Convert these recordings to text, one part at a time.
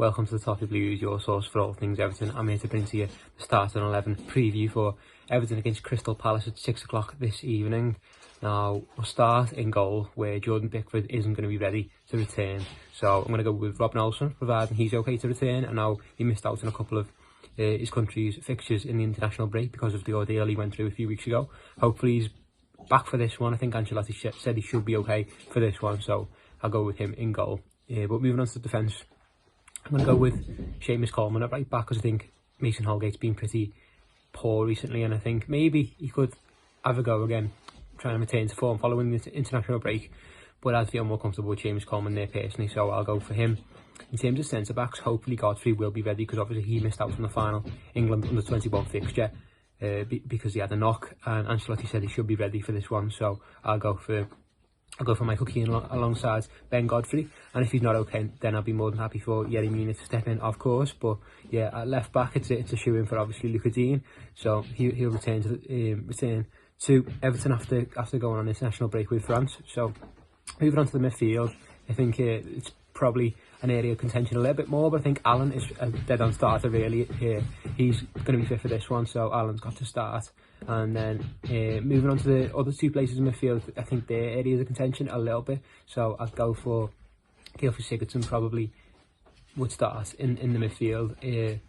welcome to the Toffee Blues, your source for all things Everton. I'm here to bring to you the starting 11 preview for Everton against Crystal Palace at 6 o'clock this evening. Now, we'll start in goal where Jordan Pickford isn't going to be ready to return. So I'm going to go with Rob Nelson, providing he's okay to return. And now he missed out on a couple of his country's fixtures in the international break because of the ordeal he went through a few weeks ago. Hopefully he's back for this one. I think Ancelotti said he should be okay for this one, so I'll go with him in goal. But moving on to the defence, I'm going to go with Seamus Coleman at right back because I think Mason Holgate's been pretty poor recently, and I think maybe he could have a go again, trying to return to form following the international break. But I'd feel more comfortable with Seamus Coleman there personally, so I'll go for him. In terms of centre-backs, hopefully Godfrey will be ready because obviously he missed out from the final England under-21 fixture because he had a knock, and Ancelotti said he should be ready for this one, so I'll go for Michael Keane alongside Ben Godfrey, and if he's not okay, then I'll be more than happy for Yerry Mina to step in, of course. But yeah, at left back, it's a shoe-in for obviously Luca Dean, so he'll return to Everton after going on international break with France. So moving on to the midfield, I think it's probably an area of contention a little bit more, but I think Allen is a dead-on starter really here. He's going to be fit for this one, so Allen's got to start. And then moving on to the other two places in midfield, I think their areas of contention a little bit, so I'd go for Sigurdsson probably would start in the midfield,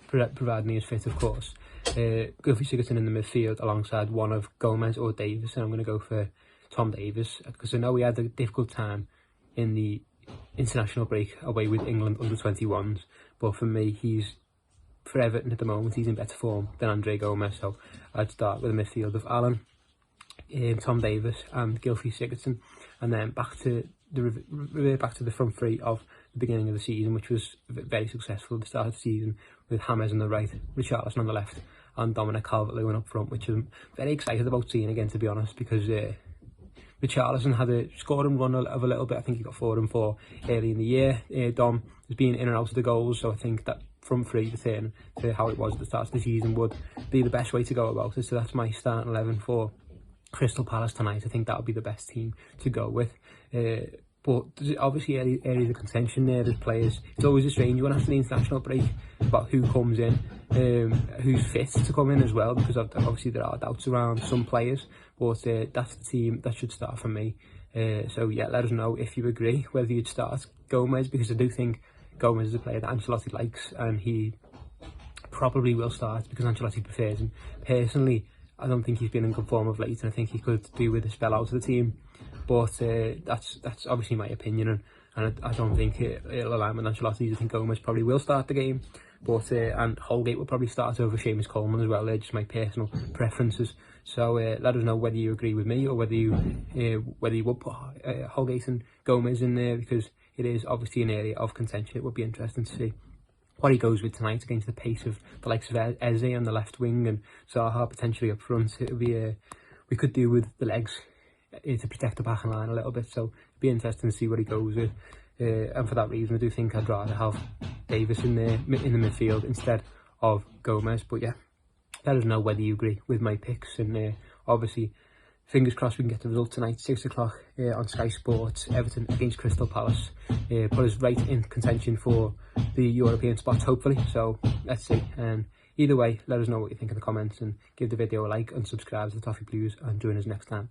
providing he is fit, of course. Sigurdsson in the midfield alongside one of Gomez or Davis, and I'm going to go for Tom Davis because I know he had a difficult time in the international break away with England under-21s, but for me, for Everton at the moment, he's in better form than Andre Gomez, so I'd start with a midfield of Allen, Tom Davis and Gylfi Sigurdsson, and then back to the front three of the beginning of the season, which was very successful at the start of the season, with James on the right, Richarlison on the left, and Dominic Calvert-Lewin up front, which I'm very excited about seeing again, to be honest, because Richarlison had a scoring run of a little bit. I think he got 4 and 4 early in the year. Dom has been in and out of the goals, so I think that front three return to how it was at the start of the season would be the best way to go about it. So that's my starting 11 for Crystal Palace tonight. I think that would be the best team to go with. But there's obviously areas of contention there. There's players. It's always a strange one after the international break about who comes in, who's fit to come in as well, because obviously there are doubts around some players. But that's the team that should start for me. So yeah, let us know if you agree whether you'd start Gomez, because I do think Gomez is a player that Ancelotti likes, and he probably will start because Ancelotti prefers him. Personally, I don't think he's been in good form of late, and I think he could do with a spell out of the team. But that's obviously my opinion, and I don't think it'll align with Ancelotti. I think Gomez probably will start the game, but and Holgate will probably start over Seamus Coleman as well. They're just my personal preferences. So let us know whether you agree with me or whether you would put Holgate and Gomez in there, because it is obviously an area of contention. It would be interesting to see what he goes with tonight against the pace of the likes of Eze on the left wing and Zaha potentially up front. It'll be we could do with the legs to protect the back line a little bit, so it'll be interesting to see what he goes with. And for that reason, I do think I'd rather have Davis in the midfield instead of Gomez. But yeah, let us know whether you agree with my picks, and obviously fingers crossed we can get the result tonight, 6 o'clock on Sky Sports. Everton against Crystal Palace, put us right in contention for the European spots, hopefully. So let's see. And either way, let us know what you think in the comments, and give the video a like and subscribe to the Toffee Blues, and join us next time.